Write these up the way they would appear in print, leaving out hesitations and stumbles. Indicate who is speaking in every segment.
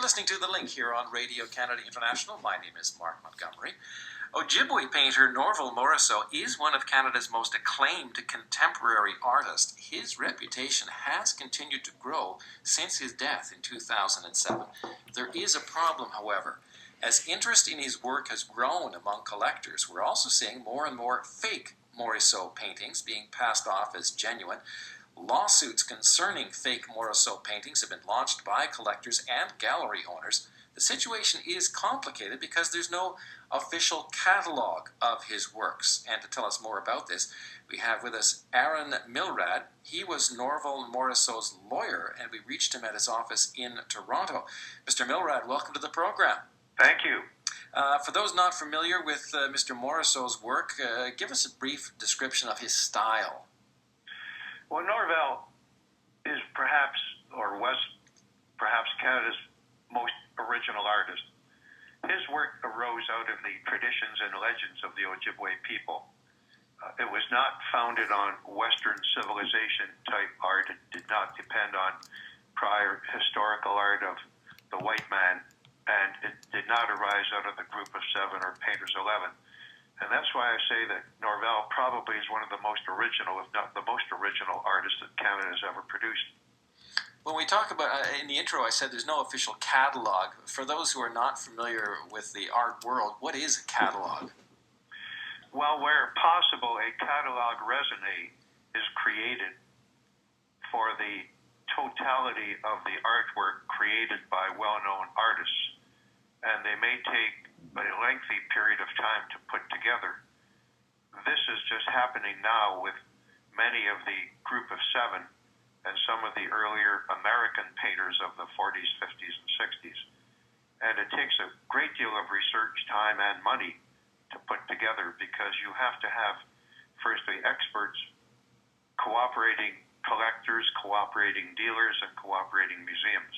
Speaker 1: listening to The Link here on Radio Canada International. My name is Mark Montgomery. Ojibwe painter Norval Morrisseau is one of Canada's most acclaimed contemporary artists. His reputation has continued to grow since his death in 2007. There is a problem, however. As interest in his work has grown among collectors, we're also seeing more and more fake Morrisseau paintings being passed off as genuine. Lawsuits concerning fake Morrisseau paintings have been launched by collectors and gallery owners. The situation is complicated because there's no official catalog of his works. And to tell us more about this, we have with us Aaron Milrad. He was Norval Morrisseau's lawyer, and we reached him at his office in Toronto. Mr. Milrad, welcome to the program.
Speaker 2: Thank you.
Speaker 1: For those not familiar with Mr. Morrisseau's work, give us a brief description of his style.
Speaker 2: Well, Norval is perhaps, or was perhaps, Canada's most original artist. His work arose out of the traditions and legends of the Ojibwe people. It was not founded on Western civilization type art. It did not depend on prior historical art of the white man, and it did not arise out of the Group of Seven or Painters 11. And that's why I say that Norval probably is one of the most original, if not the most original artist that Canada has ever produced.
Speaker 1: When we talk about, in the intro I said there's no official catalog. For those who are not familiar with the art world, what is a catalog?
Speaker 2: Well, where possible, a catalog raisonné is created for the totality of the artwork created by well-known artists. And they may take a lengthy period of time to put together. This is just happening now with many of the Group of Seven and some of the earlier American painters of the 40s, 50s, and 60s. And it takes a great deal of research, time, and money to put together because you have to have, firstly, experts, cooperating collectors, cooperating dealers, and cooperating museums.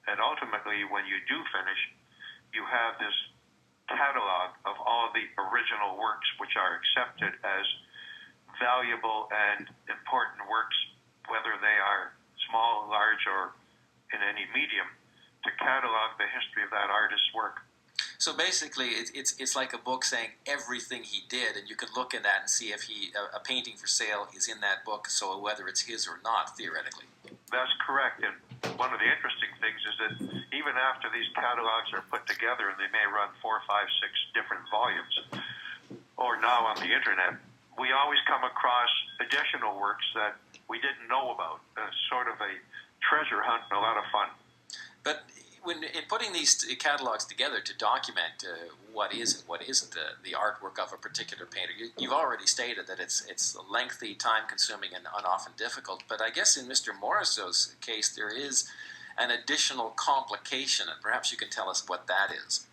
Speaker 2: And ultimately, when you do finish, you have this catalog of all the original works which are accepted as valuable and important works, whether they are small, large, or in any medium, to catalog the history of that artist's work.
Speaker 1: So basically, it's like a book saying everything he did, and you can look at that and see if a painting for sale is in that book, so whether it's his or not, theoretically.
Speaker 2: That's correct, and one of the interesting things is that even after these catalogs are put together, and they may run 4, 5, 6 different volumes, or now on the internet, we always come across additional works that we didn't know about. It's sort of a treasure hunt and a lot of fun.
Speaker 1: But in putting these catalogs together to document what is and what isn't the artwork of a particular painter, you've already stated that it's lengthy, time-consuming, and often difficult. But I guess in Mr. Morrisseau's case, there is an additional complication, and perhaps you can tell us what that is.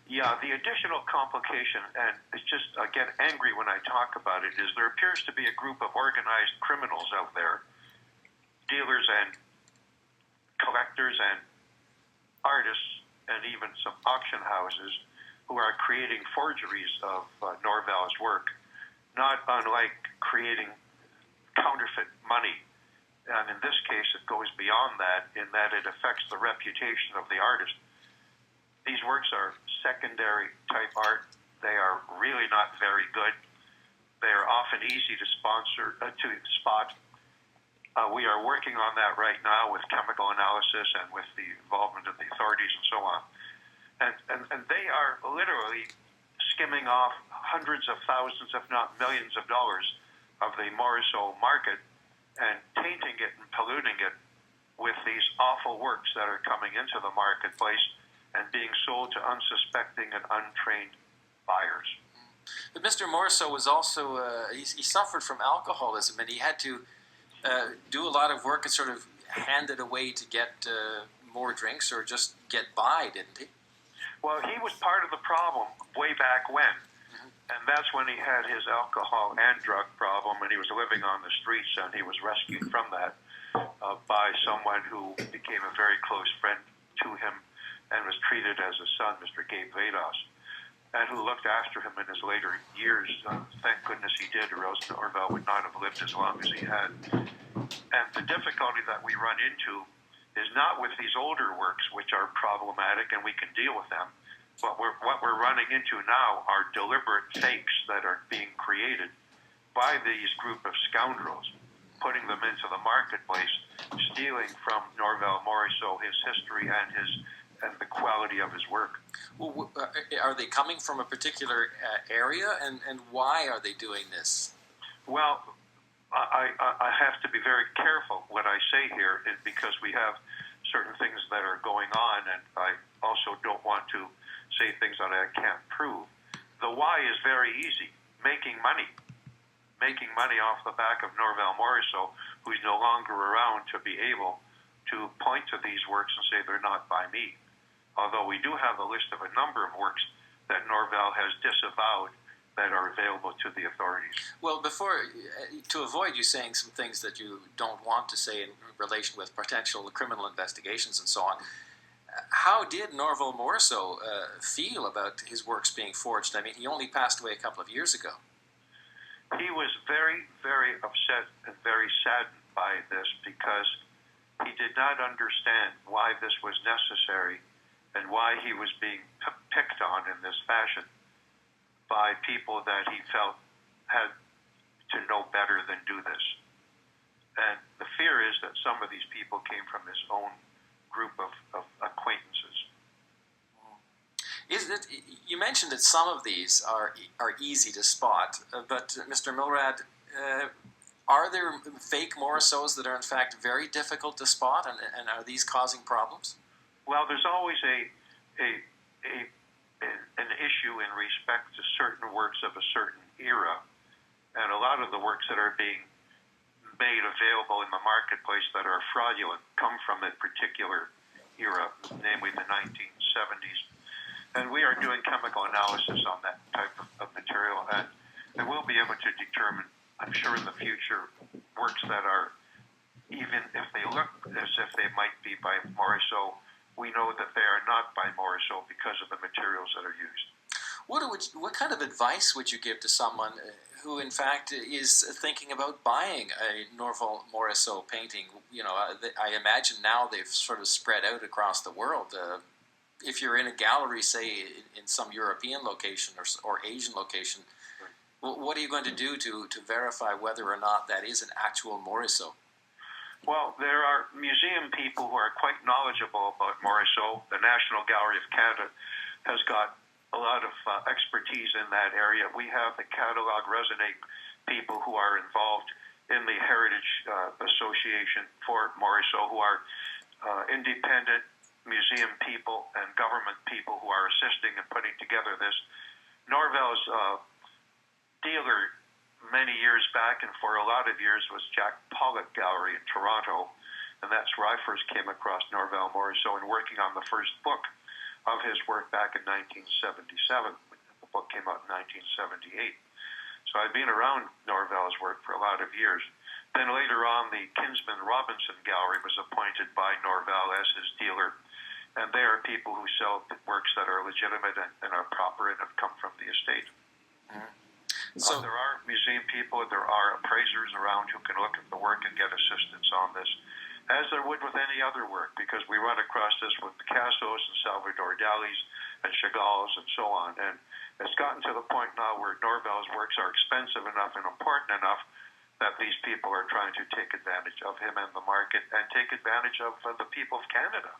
Speaker 2: Yeah, the additional complication, and it's just, I get angry when I talk about it, is there appears to be a group of organized criminals out there, dealers and collectors and artists, and even some auction houses who are creating forgeries of Norval's work, not unlike creating counterfeit money. And in this case, it goes beyond that in that it affects the reputation of the artist. These works are secondary type art. They are really not very good. They are often easy to spot. We are working on that right now with chemical analysis and with the involvement of the authorities and so on. And they are literally skimming off hundreds of thousands, if not millions of dollars of the Morrisseau market and tainting it and polluting it with these awful works that are coming into the marketplace and being sold to unsuspecting and untrained buyers.
Speaker 1: But Mr. Morrisseau was also, he suffered from alcoholism, and he had to do a lot of work and sort of hand it away to get more drinks or just get by, didn't he?
Speaker 2: Well, he was part of the problem way back when. And that's when he had his alcohol and drug problem, and he was living on the streets, and he was rescued from that by someone who became a very close friend to him and was treated as a son, Mr. Gabe Vados, and who looked after him in his later years. Thank goodness he did, or else Norval would not have lived as long as he had. And the difficulty that we run into is not with these older works, which are problematic and we can deal with them. But what we're running into now are deliberate fakes that are being created by these group of scoundrels, putting them into the marketplace, stealing from Norval Morrisseau his history and the quality of his work.
Speaker 1: Well, are they coming from a particular area, and why are they doing this?
Speaker 2: Well, I have to be very careful what I say here, because we have certain things that are going on, and I also don't want to say things that I can't prove. The why is very easy: making money off the back of Norval Morrisseau, who's no longer around to be able to point to these works and say they're not by me. Although we do have a list of a number of works that Norval has disavowed that are available to the authorities.
Speaker 1: Well, to avoid you saying some things that you don't want to say in relation with potential criminal investigations and so on, how did Norval Morrisseau feel about his works being forged? I mean, he only passed away a couple of years ago.
Speaker 2: He was very, very upset and very saddened by this, because he did not understand why this was necessary and why he was being picked on in this fashion by people that he felt had to know better than do this. And the fear is that some of these people came from his own group of acquaintances.
Speaker 1: You mentioned that some of these are easy to spot, but Mr. Milrad, are there fake Morrisseaus that are in fact very difficult to spot, and are these causing problems?
Speaker 2: Well, there's always an issue in respect to certain works of a certain era, and a lot of the works that are being made available in the marketplace that are fraudulent come from a particular era, namely the 1970s. And we are doing chemical analysis on that type of material, and we'll be able to determine, I'm sure in the future, works that are, even if they look as if they might be by Morrisseau, we know that they are not by Morrisseau because of the materials that are used.
Speaker 1: What kind of advice would you give to someone who, in fact, is thinking about buying a Norval Morrisseau painting? You know, I imagine now they've sort of spread out across the world. If you're in a gallery, say, in some European location or Asian location, what are you going to do to verify whether or not that is an actual Morrisseau?
Speaker 2: Well, there are museum people who are quite knowledgeable about Morrisseau. The National Gallery of Canada has got a lot of expertise in that area. We have the Catalog Resonate people who are involved in the Heritage Association for Morrisseau, who are independent museum people and government people who are assisting in putting together this. Norval's dealer many years back, and for a lot of years, was Jack Pollock Gallery in Toronto, and that's where I first came across Norval Morrisseau and working on the first book of his work back in 1977. The book came out in 1978. So I've been around Norval's work for a lot of years. Then later on, the Kinsman Robinson Gallery was appointed by Norval as his dealer, and they are people who sell works that are legitimate and are proper and have come from the estate.
Speaker 1: Mm-hmm. So
Speaker 2: there are museum people, there are appraisers around who can look at the work and get assistance on this, as there would with any other work, because we run across this with Picasso's and Salvador Dali's and Chagall's and so on. And it's gotten to the point now where Norval's works are expensive enough and important enough that these people are trying to take advantage of him and the market and take advantage of the people of Canada.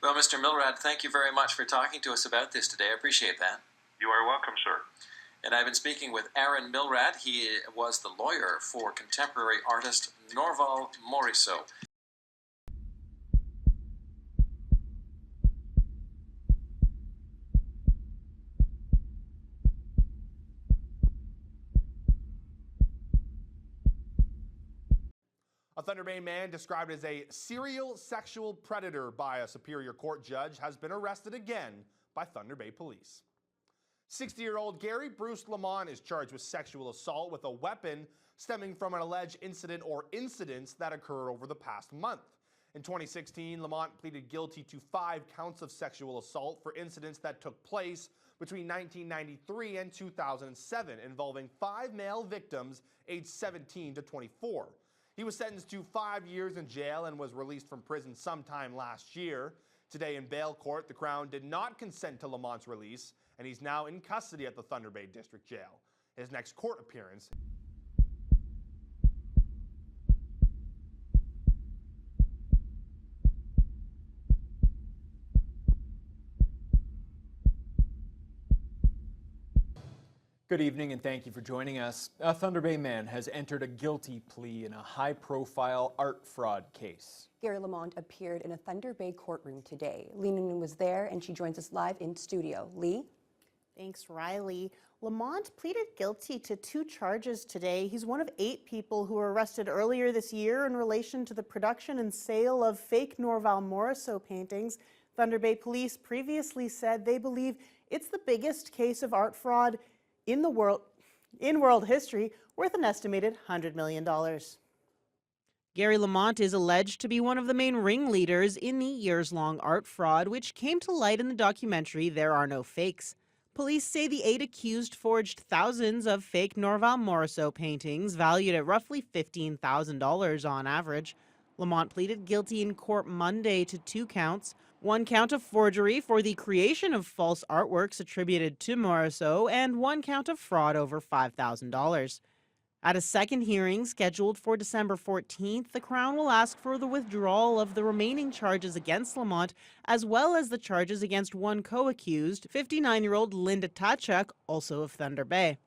Speaker 1: Well, Mr. Milrad, thank you very much for talking to us about this today. I appreciate that.
Speaker 2: You are welcome, sir.
Speaker 1: And I've been speaking with Aaron Milrad. He was the lawyer for contemporary artist Norval Morrisseau.
Speaker 3: A Thunder Bay man described as a serial sexual predator by a Superior Court judge has been arrested again by Thunder Bay police. 60-year-old Gary Bruce Lamont is charged with sexual assault with a weapon stemming from an alleged incident or incidents that occurred over the past month. In 2016, Lamont pleaded guilty to 5 counts of sexual assault for incidents that took place between 1993 and 2007, involving 5 male victims aged 17 to 24. He was sentenced to 5 years in jail and was released from prison sometime last year. Today in bail court, the Crown did not consent to Lamont's release, and he's now in custody at the Thunder Bay District Jail. His next court appearance
Speaker 4: Good evening and thank you for joining us. A Thunder Bay man has entered a guilty plea in a high-profile art fraud case.
Speaker 5: Gary Lamont appeared in a Thunder Bay courtroom today. Lee Noonan was there and she joins us live in studio. Lee?
Speaker 6: Thanks, Riley. Lamont pleaded guilty to 2 charges today. He's one of 8 people who were arrested earlier this year in relation to the production and sale of fake Norval Morrisseau paintings. Thunder Bay police previously said they believe it's the biggest case of art fraud in world history, worth an estimated $100 million. Gary Lamont is alleged to be one of the main ringleaders in the years-long art fraud, which came to light in the documentary There Are No Fakes. Police say the 8 accused forged thousands of fake Norval Morrisseau paintings, valued at roughly $15,000 on average. Lamont pleaded guilty in court Monday to 2 counts. 1 count of forgery for the creation of false artworks attributed to Morrisseau, and 1 count of fraud over $5,000. At a second hearing scheduled for December 14th, the Crown will ask for the withdrawal of the remaining charges against Lamont, as well as the charges against 1 co-accused, 59-year-old Linda Tachuk, also of Thunder Bay.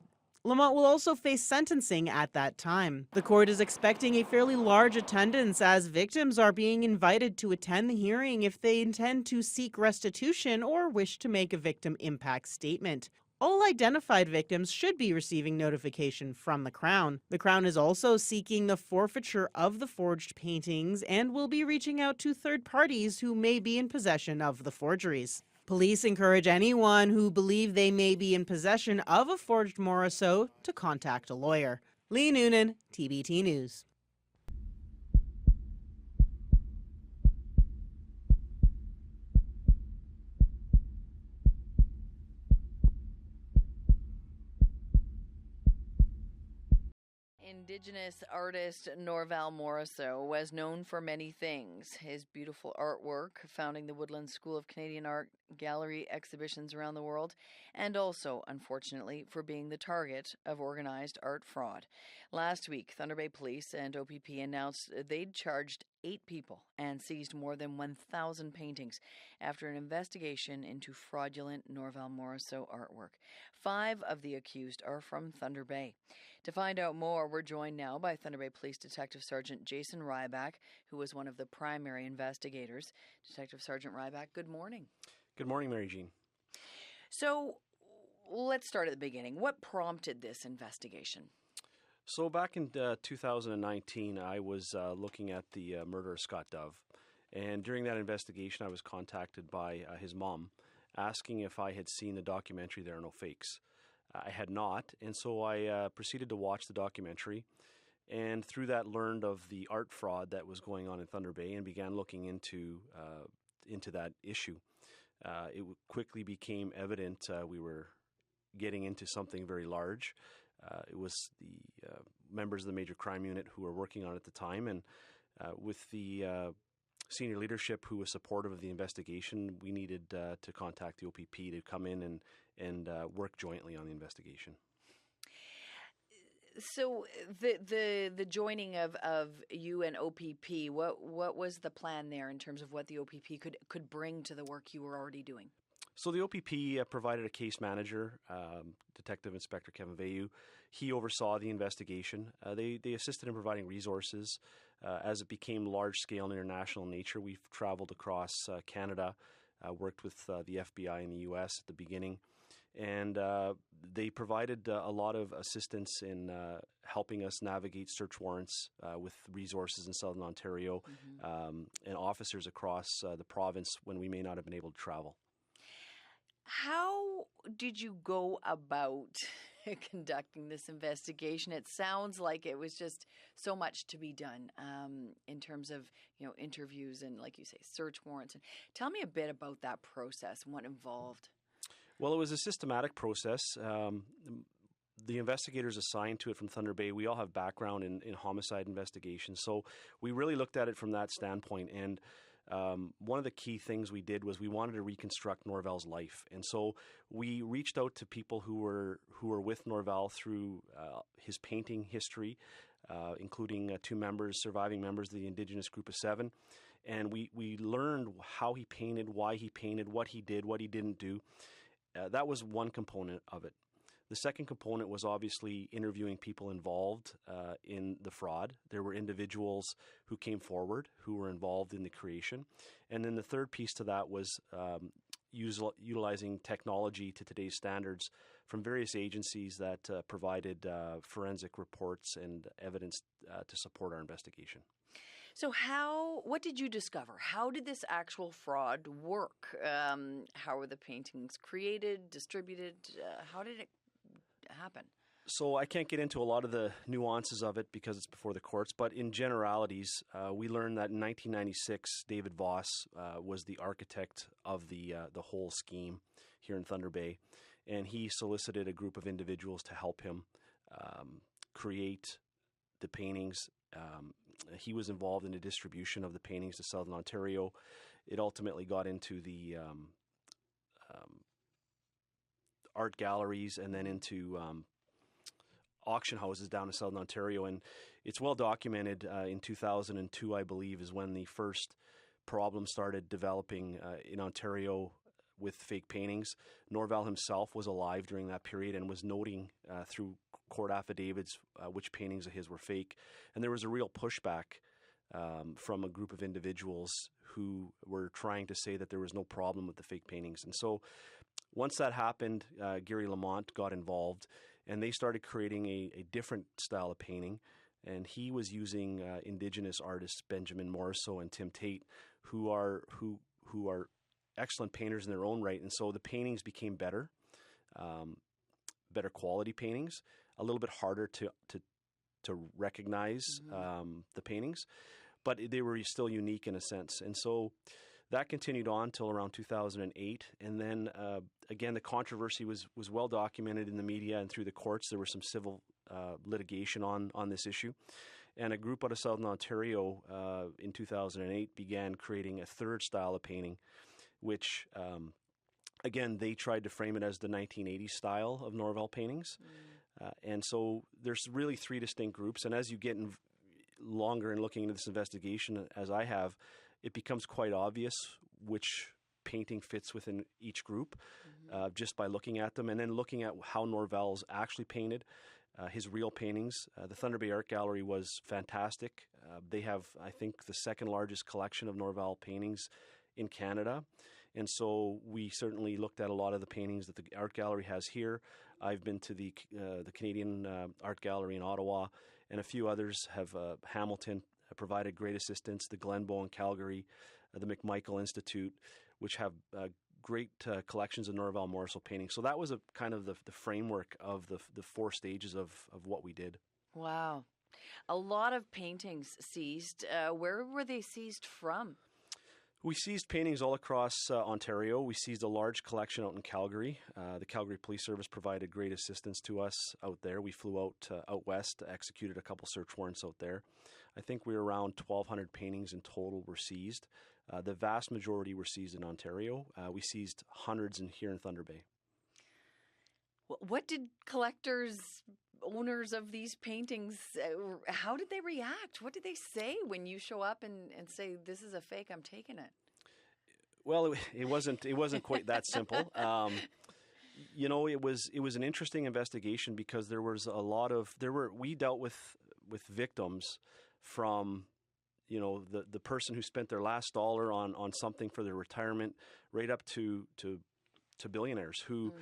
Speaker 6: Lamont will also face sentencing at that time. The court is expecting a fairly large attendance as victims are being invited to attend the hearing if they intend to seek restitution or wish to make a victim impact statement. All identified victims should be receiving notification from the Crown. The Crown is also seeking the forfeiture of the forged paintings and will be reaching out to third parties who may be in possession of the forgeries. Police encourage anyone who believe they may be in possession of a forged Morrisseau to contact a lawyer. Lee Noonan, TBT News.
Speaker 7: Indigenous artist Norval Morrisseau was known for many things. His beautiful artwork, founding the Woodland School of Canadian Art gallery exhibitions around the world, and also, unfortunately, for being the target of organized art fraud. Last week, Thunder Bay Police and OPP announced they'd charged 8 people and seized more than 1,000 paintings after an investigation into fraudulent Norval Morrisseau artwork. 5 of the accused are from Thunder Bay. To find out more, we're joined now by Thunder Bay Police Detective Sergeant Jason Ryback, who was one of the primary investigators. Detective Sergeant Ryback, good morning.
Speaker 8: Good morning, Mary Jean.
Speaker 7: So let's start at the beginning. What prompted this investigation?
Speaker 8: So back in 2019, I was looking at the murder of Scott Dove. And during that investigation, I was contacted by his mom asking if I had seen the documentary There Are No Fakes. I had not, and so I proceeded to watch the documentary, and through that learned of the art fraud that was going on in Thunder Bay and began looking into that issue. It quickly became evident we were getting into something very large. It was the members of the Major Crime Unit who were working on it at the time, and with the senior leadership who was supportive of the investigation, we needed to contact the OPP to come in and work jointly on the investigation.
Speaker 7: So the joining of you and OPP, what was the plan there in terms of what the OPP could bring to the work you were already doing?
Speaker 8: So the OPP provided a case manager, Detective Inspector Kevin Vayu. He oversaw the investigation. They assisted in providing resources. As it became large-scale and international in nature, we've traveled across Canada, worked with the FBI in the U.S. at the beginning, and they provided a lot of assistance in helping us navigate search warrants with resources in Southern Ontario and officers across the province when we may not have been able to travel.
Speaker 7: How did you go about conducting this investigation? It sounds like it was just so much to be done in terms of, interviews and, like you say, search warrants. And tell me a bit about that process and what involved.
Speaker 8: Well, it was a systematic process. the investigators assigned to it from Thunder Bay, we all have background in homicide investigations. So we really looked at it from that standpoint. And one of the key things we did was we wanted to reconstruct Norval's life. And so we reached out to people who were with Norval through his painting history, including two surviving members of the Indigenous Group of Seven. And we learned how he painted, why he painted, what he did, what he didn't do. That was one component of it. The second component was obviously interviewing people involved in the fraud. There were individuals who came forward who were involved in the creation. And then the third piece to that was utilizing technology to today's standards from various agencies that provided forensic reports and evidence to support our investigation.
Speaker 7: So what did you discover? How did this actual fraud work? How were the paintings created, distributed? How did it happen?
Speaker 8: So I can't get into a lot of the nuances of it because it's before the courts, but in generalities, we learned that in 1996, David Voss was the architect of the whole scheme here in Thunder Bay, and he solicited a group of individuals to help him create the paintings. He was involved in the distribution of the paintings to Southern Ontario. It ultimately got into the art galleries and then into auction houses down in Southern Ontario. And it's well documented in 2002, I believe, is when the first problem started developing in Ontario with fake paintings. Norval himself was alive during that period and was noting through court affidavits which paintings of his were fake. And there was a real pushback from a group of individuals who were trying to say that there was no problem with the fake paintings. And so once that happened, Gary Lamont got involved, and they started creating a different style of painting. And he was using Indigenous artists Benjamin Morrisseau and Tim Tate, who are excellent painters in their own right. And so the paintings became better quality paintings, a little bit harder to recognize the paintings, but they were still unique in a sense. And so that continued on till around 2008. And then again, the controversy was well documented in the media and through the courts. There was some civil litigation on this issue. And a group out of Southern Ontario in 2008 began creating a third style of painting, which again, they tried to frame it as the 1980s style of Norval paintings. And so there's really three distinct groups. And as you get longer in looking into this investigation, as I have, it becomes quite obvious which painting fits within each group just by looking at them and then looking at how Norval's actually painted his real paintings. The Thunder Bay Art Gallery was fantastic. They have, I think, the second largest collection of Norval paintings in Canada. And so we certainly looked at a lot of the paintings that the art gallery has here. I've been to the Canadian Art Gallery in Ottawa, and a few others have. Hamilton provided great assistance, the Glenbow in Calgary, the McMichael Institute, which have great collections of Norval Morrisseau paintings. So that was a kind of the framework of the four stages of what we did.
Speaker 7: Wow. A lot of paintings seized. Where were they seized from?
Speaker 8: We seized paintings all across Ontario. We seized a large collection out in Calgary. The Calgary Police Service provided great assistance to us out there. We flew out west, executed a couple search warrants out there. I think we were around 1,200 paintings in total were seized. The vast majority were seized in Ontario. We seized hundreds here in Thunder Bay.
Speaker 7: What did collectors, owners of these paintings, how did they react? What did they say when you show up and say, this is a fake, I'm taking it?
Speaker 8: Well, it wasn't quite that simple. It was an interesting investigation because there was we dealt with victims from, the person who spent their last dollar on something for their retirement right up to billionaires who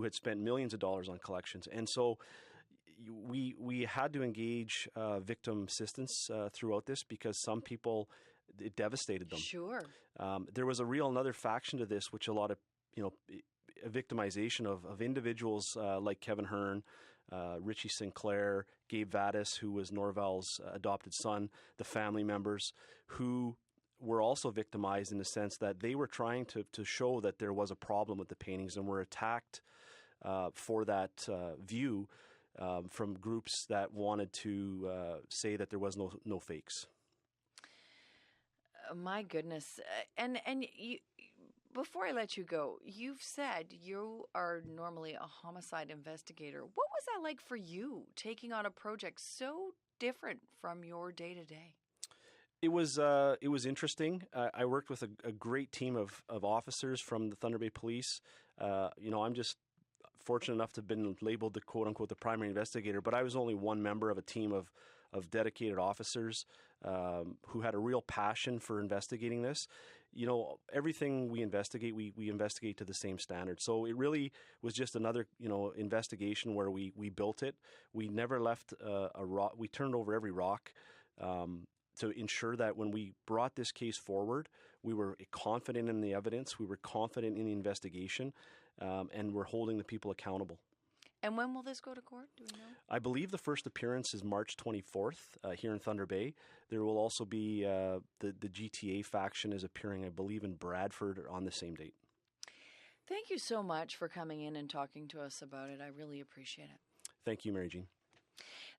Speaker 8: had spent millions of dollars on collections. And so we had to engage victim assistance throughout this because some people, it devastated them.
Speaker 7: Sure.
Speaker 8: There was another faction to this, which a lot of, a victimization of individuals like Kevin Hearn, Richie Sinclair, Gabe Vadas, who was Norval's adopted son, the family members who were also victimized in the sense that they were trying to show that there was a problem with the paintings and were attacked for that view from groups that wanted to say that there was no fakes.
Speaker 7: My goodness. And you, before I let you go, you've said you are normally a homicide investigator. What was that like for you, taking on a project so different from your day-to-day?
Speaker 8: It was interesting. I worked with a great team of officers from the Thunder Bay Police. I'm just fortunate enough to have been labeled the quote-unquote the primary investigator, but I was only one member of a team of dedicated officers who had a real passion for investigating this. Everything we investigate, we investigate to the same standard. So it really was just another, investigation where we built it. We never left a rock. We turned over every rock to ensure that when we brought this case forward, we were confident in the evidence, we were confident in the investigation, and we're holding the people accountable.
Speaker 7: And when will this go to court? Do we know?
Speaker 8: I believe the first appearance is March 24th here in Thunder Bay. There will also be the GTA faction is appearing, I believe, in Bradford on the same date.
Speaker 7: Thank you so much for coming in and talking to us about it. I really appreciate it.
Speaker 8: Thank you, Mary Jean.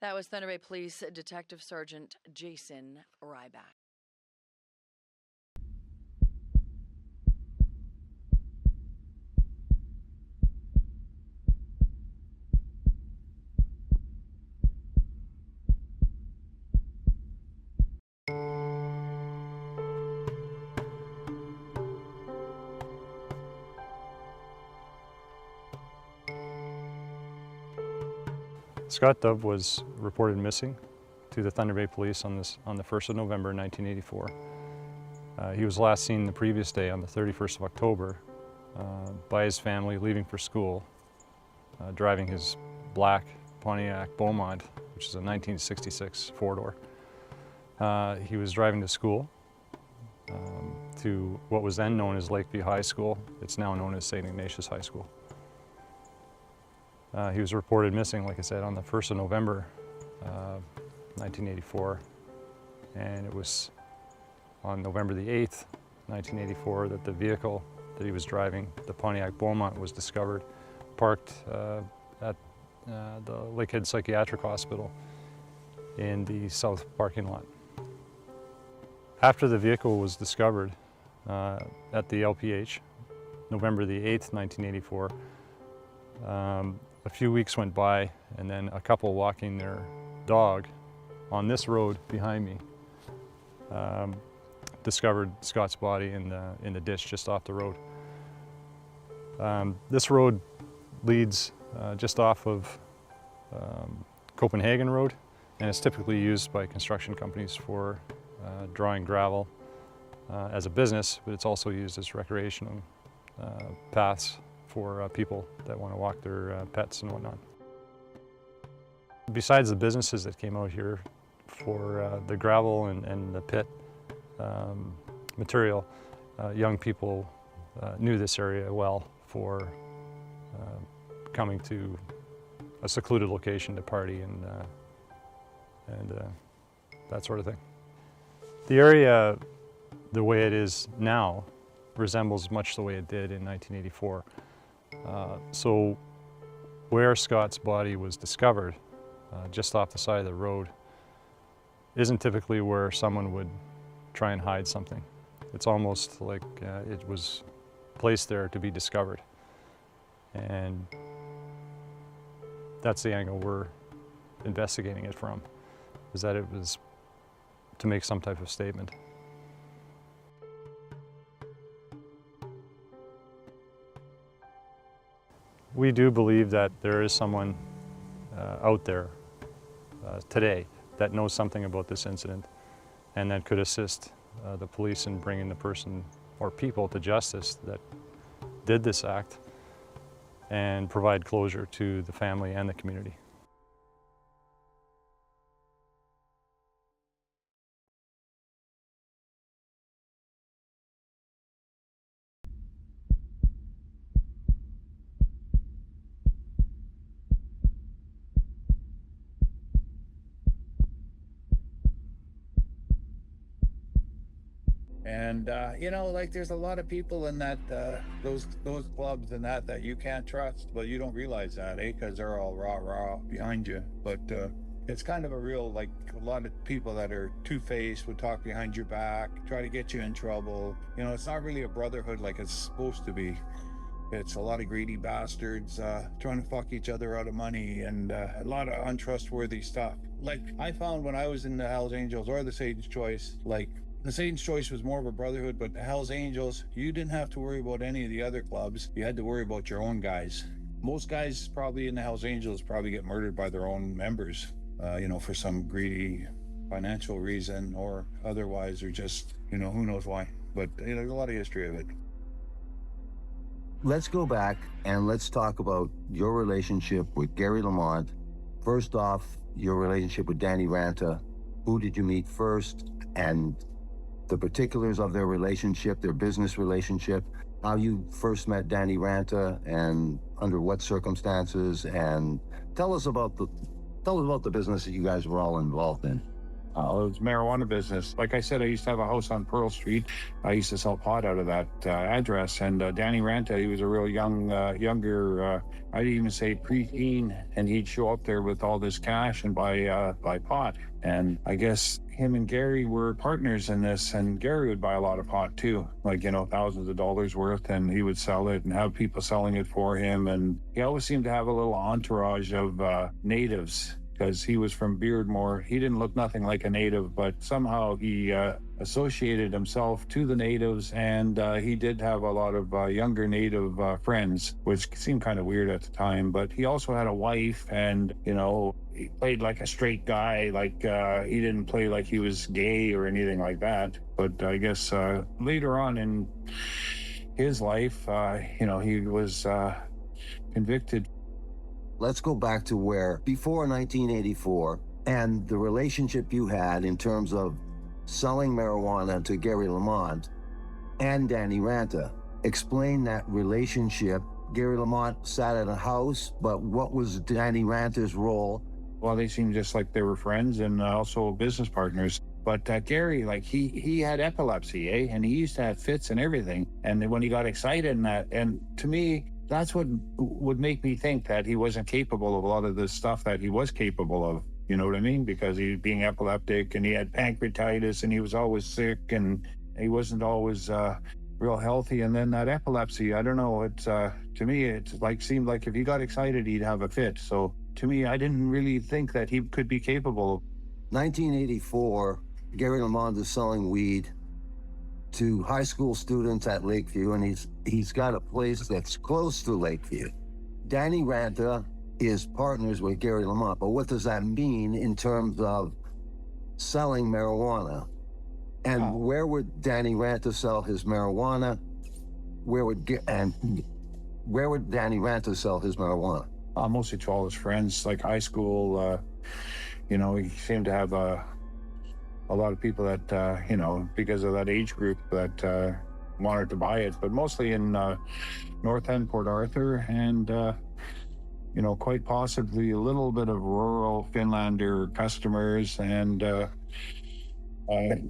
Speaker 7: That was Thunder Bay Police Detective Sergeant Jason Ryback.
Speaker 9: Scott Dove was reported missing to the Thunder Bay Police on the 1st of November 1984. He was last seen the previous day on the 31st of October by his family leaving for school, driving his black Pontiac Beaumont, which is a 1966 four-door. He was driving to school to what was then known as Lakeview High School. It's now known as St. Ignatius High School. He was reported missing, like I said, on the 1st of November 1984, and it was on November the 8th, 1984, that the vehicle that he was driving, the Pontiac Beaumont, was discovered parked at the Lakehead Psychiatric Hospital in the south parking lot. After the vehicle was discovered at the LPH, November the 8th, 1984, a few weeks went by, and then a couple walking their dog on this road behind me discovered Scott's body in the ditch just off the road. This road leads just off of Copenhagen Road, and it's typically used by construction companies for drawing gravel as a business, but it's also used as recreational paths for people that want to walk their pets and whatnot. Besides the businesses that came out here for the gravel and the pit material, young people knew this area well for coming to a secluded location to party and that sort of thing. The area, the way it is now, resembles much the way it did in 1984. So where Scott's body was discovered, just off the side of the road, isn't typically where someone would try and hide something. It's almost like it was placed there to be discovered. And that's the angle we're investigating it from, is that it was to make some type of statement. We do believe that there is someone out there today that knows something about this incident and that could assist the police in bringing the person or people to justice that did this act and provide closure to the family and the community.
Speaker 10: And you know, like there's a lot of people in that those clubs and that you can't trust, but you don't realize that, because they're all rah behind you. But it's kind of a real, like, a lot of people that are two-faced, would talk behind your back, try to get you in trouble. You know, it's not really a brotherhood like it's supposed to be. It's a lot of greedy bastards trying to fuck each other out of money, and a lot of untrustworthy stuff. Like I found when I was in the Hells Angels or the Satan's Choice, like the Satan's Choice was more of a brotherhood, but the Hells Angels, you didn't have to worry about any of the other clubs. You had to worry about your own guys. Most guys probably in the Hells Angels probably get murdered by their own members, you know, for some greedy financial reason or otherwise, or just, you know, who knows why. But you know, there's a lot of history of it.
Speaker 11: Let's go back and let's talk about your relationship with Gary Lamont. First off, your relationship with Danny Ranta. Who did you meet first? And the particulars of their relationship, their business relationship, how you first met Danny Ranta and under what circumstances, and tell us about the business that you guys were all involved in.
Speaker 10: It was marijuana business. Like I said, I used to have a house on Pearl Street. I used to sell pot out of that address. And Danny Ranta, he was a real younger, I'd even say preteen, and he'd show up there with all this cash and buy pot. And I guess him and Gary were partners in this, and Gary would buy a lot of pot too, like, you know, thousands of dollars worth, and he would sell it and have people selling it for him. And he always seemed to have a little entourage of natives, because he was from Beardmore. He didn't look nothing like a native, but somehow he associated himself to the natives, and he did have a lot of younger native friends, which seemed kind of weird at the time. But he also had a wife, and, you know, he played like a straight guy, like he didn't play like he was gay or anything like that. But I guess later on in his life, you know, he was convicted.
Speaker 11: Let's go back to where, before 1984, and the relationship you had in terms of selling marijuana to Gary Lamont and Danny Ranta. Explain that relationship. Gary Lamont sat at a house, but what was Danny Ranta's role?
Speaker 10: Well, they seemed just like they were friends and also business partners. But Gary, like, he had epilepsy, and he used to have fits and everything. And when he got excited and to me, that's what would make me think that he wasn't capable of a lot of the stuff that he was capable of. You know what I mean? Because he being epileptic, and he had pancreatitis, and he was always sick, and he wasn't always real healthy. And then that epilepsy, I don't know, it's to me, it's like seemed like if he got excited, he'd have a fit. So to me, I didn't really think that he could be capable.
Speaker 11: 1984, Gary Lamont is selling weed to high school students at Lakeview, and he's got a place that's close to Lakeview. Danny Ranta is partners with Gary Lamont, but what does that mean in terms of selling marijuana? And where would Danny Ranta sell his marijuana? Where would Danny Ranta sell his marijuana?
Speaker 10: Mostly to all his friends, like high school. You know, he seemed to have a lot of people that, you know, because of that age group that wanted to buy it, but mostly in North End, Port Arthur, and, you know, quite possibly a little bit of rural Finlander customers. And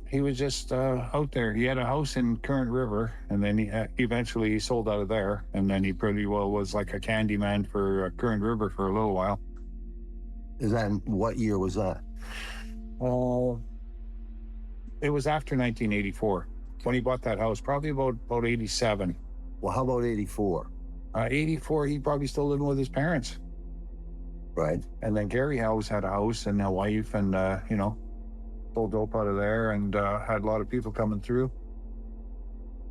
Speaker 10: he was just out there. He had a house in Current River, and then he eventually sold out of there. And then he pretty well was like a candy man for Current River for a little while.
Speaker 11: Is that, what year was that?
Speaker 10: It was after 1984 when he bought that house, probably about 87.
Speaker 11: Well, how about 84?
Speaker 10: 84, he probably still living with his parents.
Speaker 11: Right.
Speaker 10: And then Gary always had a house and a wife, and, you know, sold dope out of there, and had a lot of people coming through.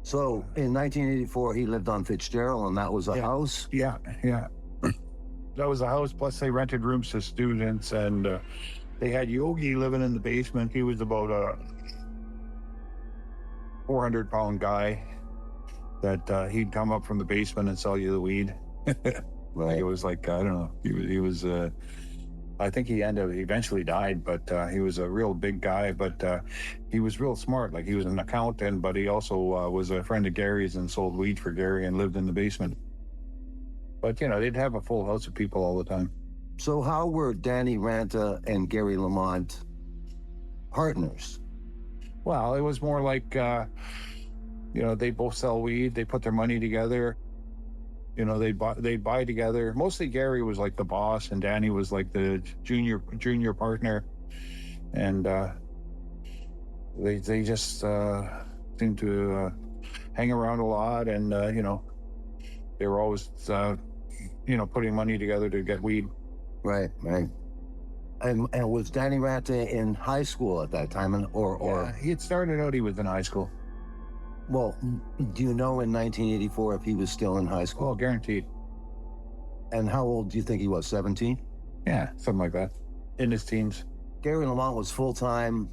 Speaker 11: So in 1984, he lived on Fitzgerald, and that was a house?
Speaker 10: Yeah. That was a house, plus they rented rooms to students, and they had Yogi living in the basement. He was about a 400-pound guy that he'd come up from the basement and sell you the weed.
Speaker 11: Right.
Speaker 10: It was like, I don't know, he was I think he eventually died, but he was a real big guy, but he was real smart. Like, he was an accountant, but he also was a friend of Gary's and sold weed for Gary and lived in the basement. But, you know, they'd have a full house of people all the time.
Speaker 11: So how were Danny Ranta and Gary Lamont partners?
Speaker 10: Well, it was more like, they both sell weed. They put their money together. They'd buy together. Mostly Gary was like the boss, and Danny was like the junior partner. And they just seemed to hang around a lot, and they were always putting money together to get weed.
Speaker 11: Right. And was Danny Ranta in high school at that time,
Speaker 10: Yeah, he had started out. He was in high school.
Speaker 11: Well, do you know in 1984 if he was still in high school?
Speaker 10: Oh, guaranteed.
Speaker 11: And how old do you think he was? 17?
Speaker 10: Yeah, something like that. In his teens.
Speaker 11: Gary Lamont was full time.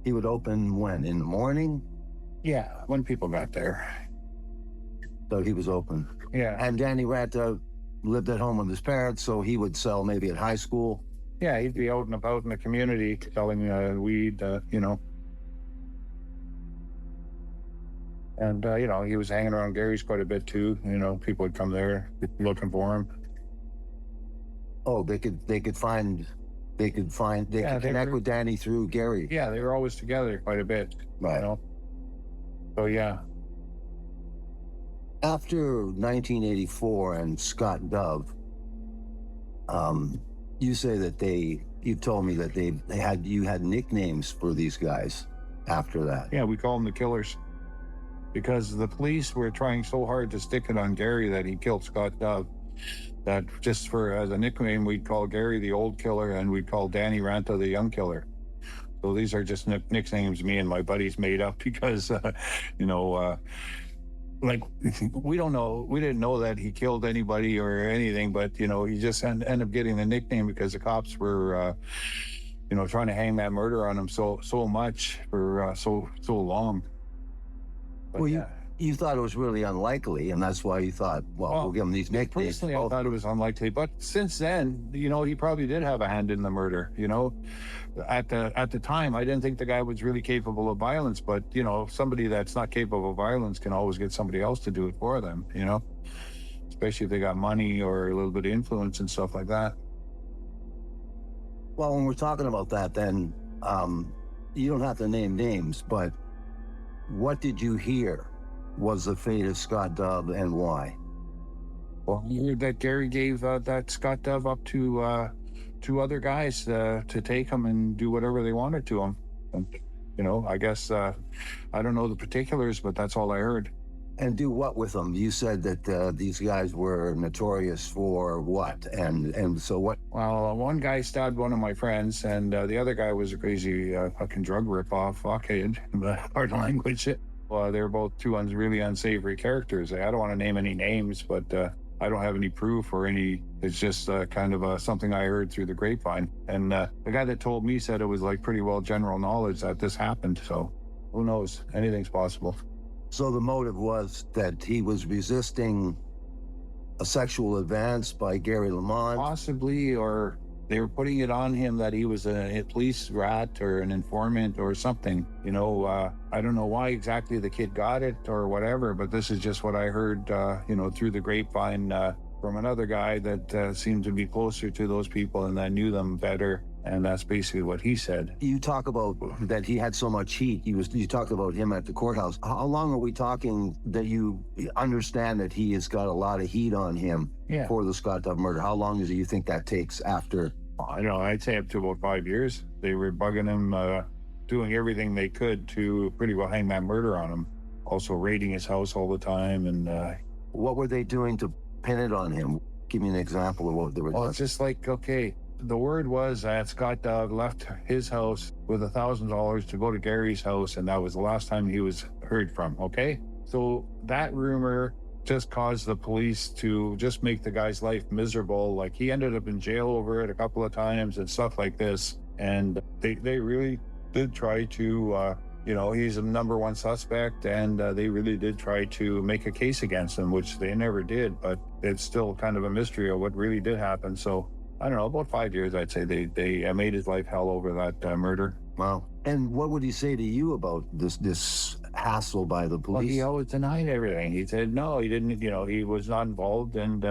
Speaker 11: He would open when? In the morning?
Speaker 10: Yeah, when people got there.
Speaker 11: So he was open.
Speaker 10: Yeah.
Speaker 11: And Danny Ranta lived at home with his parents, so he would sell maybe at high school.
Speaker 10: Yeah, he'd be out and about in the community selling weed, And, he was hanging around Gary's quite a bit too. People would come there looking for him.
Speaker 11: Oh, they could connect with Danny through Gary.
Speaker 10: Yeah, they were always together quite a bit.
Speaker 11: Right.
Speaker 10: So, yeah.
Speaker 11: After 1984 and Scott Dove, you say that you told me that you had nicknames for these guys after that.
Speaker 10: Yeah, we call them the Killers. Because the police were trying so hard to stick it on Gary that he killed Scott Dove, that just as a nickname, we'd call Gary the Old Killer, and we'd call Danny Ranta the Young Killer. So these are just nicknames me and my buddies made up because, we don't know, we didn't know that he killed anybody or anything, but, he just ended up getting the nickname because the cops were, trying to hang that murder on him so much for so long. But,
Speaker 11: well, you thought it was really unlikely, and that's why you thought, we'll give him these nicknames.
Speaker 10: Personally, I thought it was unlikely, but since then, he probably did have a hand in the murder. At the time, I didn't think the guy was really capable of violence, but somebody that's not capable of violence can always get somebody else to do it for them. Especially if they got money or a little bit of influence and stuff like that.
Speaker 11: Well, when we're talking about that, then you don't have to name names, but what did you hear was the fate of Scott Dove and why?
Speaker 10: Well, I heard that Gary gave that Scott Dove up to two other guys to take him and do whatever they wanted to him. And, I guess, I don't know the particulars, but that's all I heard.
Speaker 11: And do what with them? You said that these guys were notorious for what? And so what?
Speaker 10: Well, one guy stabbed one of my friends, and the other guy was a crazy fucking drug ripoff, fuckhead, pardon language. Well, they're both two really unsavory characters. I don't want to name any names, but I don't have any proof or any. It's just kind of something I heard through the grapevine. And the guy that told me said it was like pretty well general knowledge that this happened. So who knows? Anything's possible.
Speaker 11: So the motive was that he was resisting a sexual advance by Gary Lamont?
Speaker 10: Possibly, or they were putting it on him that he was a police rat or an informant or something. I don't know why exactly the kid got it or whatever, but this is just what I heard, through the grapevine from another guy that seemed to be closer to those people and that knew them better. And that's basically what he said.
Speaker 11: You talk about that he had so much heat. You talked about him at the courthouse. How long are we talking that you understand that he has got a lot of heat on him for the Scott Dove murder? How long do you think that takes after?
Speaker 10: I don't know. I'd say up to about 5 years. They were bugging him, doing everything they could to pretty well hang that murder on him. Also raiding his house all the time. And
Speaker 11: what were they doing to pin it on him? Give me an example of what they were doing.
Speaker 10: Well, it's just like, okay, the word was that Scott Dove left his house with $1,000 to go to Gary's house, and that was the last time he was heard from, okay? So that rumor just caused the police to just make the guy's life miserable. Like, he ended up in jail over it a couple of times and stuff like this. And they really did try to, he's a number one suspect, and they really did try to make a case against him, which they never did, but it's still kind of a mystery of what really did happen. So I don't know, about 5 years, I'd say they made his life hell over that murder.
Speaker 11: Wow. And what would he say to you about this hassle by the police?
Speaker 10: Well, he always denied everything. He said, no, he didn't, he was not involved. And,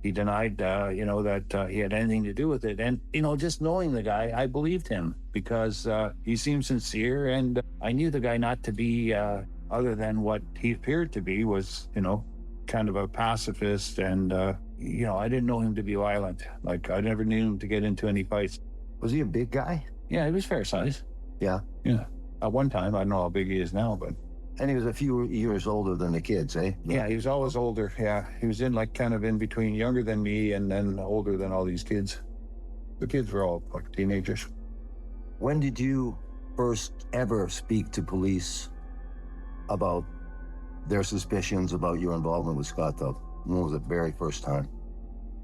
Speaker 10: he denied, that he had anything to do with it. And, just knowing the guy, I believed him because he seemed sincere. And I knew the guy not to be, other than what he appeared to be, was, kind of a pacifist. And, I didn't know him to be violent. Like, I never knew him to get into any fights.
Speaker 11: Was he a big guy?
Speaker 10: Yeah, he was fair size.
Speaker 11: Yeah.
Speaker 10: Yeah. At one time, I don't know how big he is now, but...
Speaker 11: And he was a few years older than the kids, eh?
Speaker 10: Yeah, he was always older, yeah. He was kind of in between, younger than me and then older than all these kids. The kids were all like teenagers.
Speaker 11: When did you first ever speak to police about their suspicions about your involvement with Scott Dove? When was the very first time?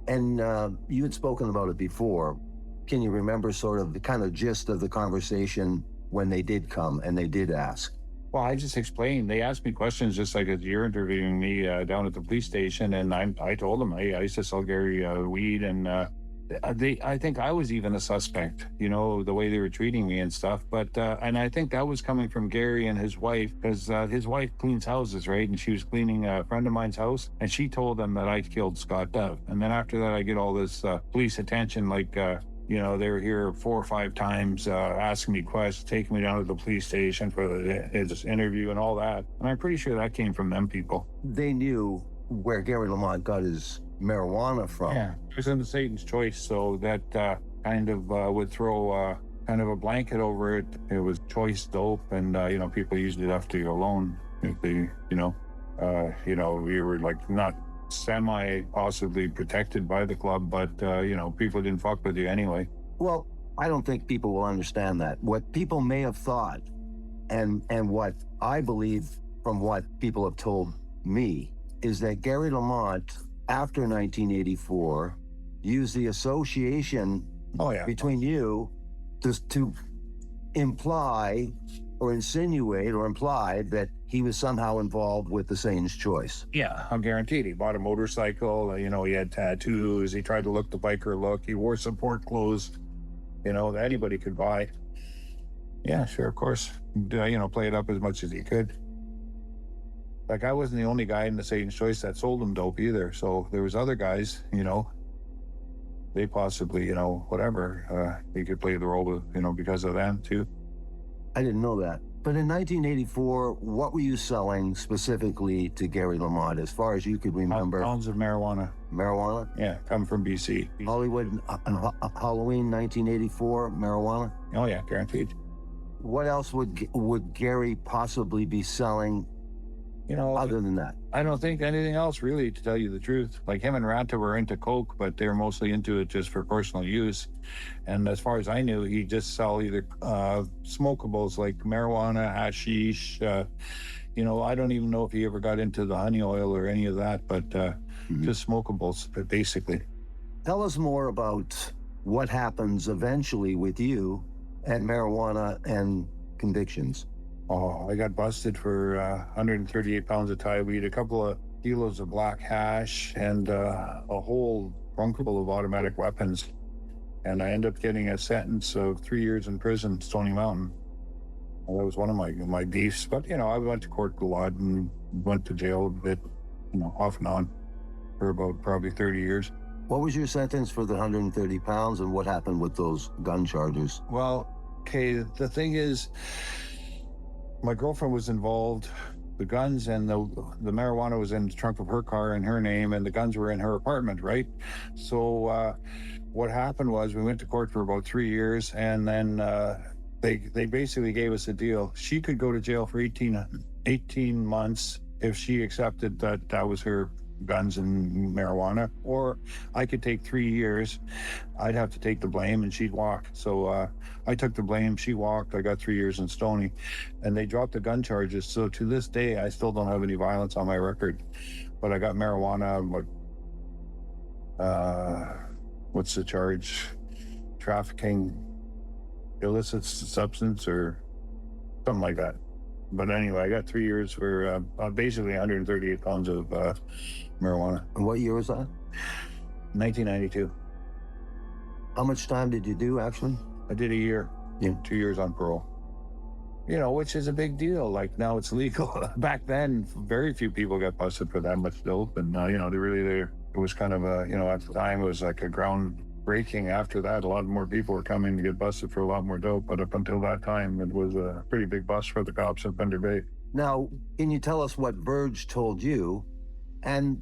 Speaker 11: And you had spoken about it before. Can you remember sort of the kind of gist of the conversation when they did come and they did ask?
Speaker 10: Well, I just explained. They asked me questions just like as you're interviewing me down at the police station, and I told them I used to sell Gary weed, and I think I was even a suspect, the way they were treating me and stuff. But and I think that was coming from Gary and his wife, because his wife cleans houses, right? And she was cleaning a friend of mine's house, and she told them that I killed Scott Dove. And then after that, I get all this police attention, like. They were here 4 or 5 times asking me questions, taking me down to the police station for his interview and all that. And I'm pretty sure that came from them people.
Speaker 11: They knew where Gary Lamont got his marijuana from.
Speaker 10: Yeah, it was in the Satan's Choice, so that kind of would throw kind of a blanket over it. It was choice dope, and, people usually have to go alone if they, we were like not possibly protected by the club, but people didn't fuck with you anyway.
Speaker 11: Well, I don't think people will understand that. What people may have thought, and what I believe from what people have told me, is that Gary Lamont, after 1984, used the association between you to imply or insinuate or imply that he was somehow involved with the Satan's Choice.
Speaker 10: Yeah, I'm guaranteed. He bought a motorcycle, he had tattoos, he tried to look the biker look, he wore support clothes, that anybody could buy. Yeah, sure, of course. Play it up as much as he could. Like, I wasn't the only guy in the Satan's Choice that sold him dope either, so there was other guys, they possibly, whatever, he could play the role of, because of them too.
Speaker 11: I didn't know that. But in 1984, what were you selling specifically to Gary Lamont, as far as you could remember?
Speaker 10: Pounds of marijuana.
Speaker 11: Marijuana?
Speaker 10: Yeah, come from BC.
Speaker 11: Hollywood, Halloween 1984, marijuana?
Speaker 10: Oh yeah, guaranteed.
Speaker 11: What else would Gary possibly be selling other than that?
Speaker 10: I don't think anything else, really, to tell you the truth. Like, him and Ranta were into coke, but they were mostly into it just for personal use. And as far as I knew, he'd just sell either smokables like marijuana, hashish. I don't even know if he ever got into the honey oil or any of that, but just smokables, basically.
Speaker 11: Tell us more about what happens eventually with you and marijuana and convictions.
Speaker 10: Oh, I got busted for 138 pounds of Thai weed, a couple of kilos of black hash, and a whole trunk full of automatic weapons. And I ended up getting a sentence of 3 years in prison, Stony Mountain. Well, that was one of my beefs. But, I went to court a lot and went to jail a bit, off and on for about probably 30 years.
Speaker 11: What was your sentence for the 130 pounds, and what happened with those gun charges?
Speaker 10: Well, okay, the thing is, my girlfriend was involved. The guns and the marijuana was in the trunk of her car in her name, and the guns were in her apartment, right? So what happened was we went to court for about 3 years, and then they basically gave us a deal. She could go to jail for 18 months if she accepted that was her guns and marijuana, or I could take 3 years. I'd have to take the blame and she'd walk. So I took the blame, she walked, I got 3 years in Stony, and they dropped the gun charges. So to this day, I still don't have any violence on my record, but I got marijuana, what's the charge? Trafficking illicit substance or something like that. But anyway, I got 3 years for basically 138 pounds of marijuana.
Speaker 11: And what year was that?
Speaker 10: 1992.
Speaker 11: How much time did you do, actually?
Speaker 10: I did a year.
Speaker 11: Yeah.
Speaker 10: 2 years on parole. which is a big deal. Like now it's legal. Back then, very few people got busted for that much dope. And, it was kind of at the time, it was like a groundbreaking. After that, a lot more people were coming to get busted for a lot more dope. But up until that time, it was a pretty big bust for the cops at Thunder Bay.
Speaker 11: Now, can you tell us what Verge told you? And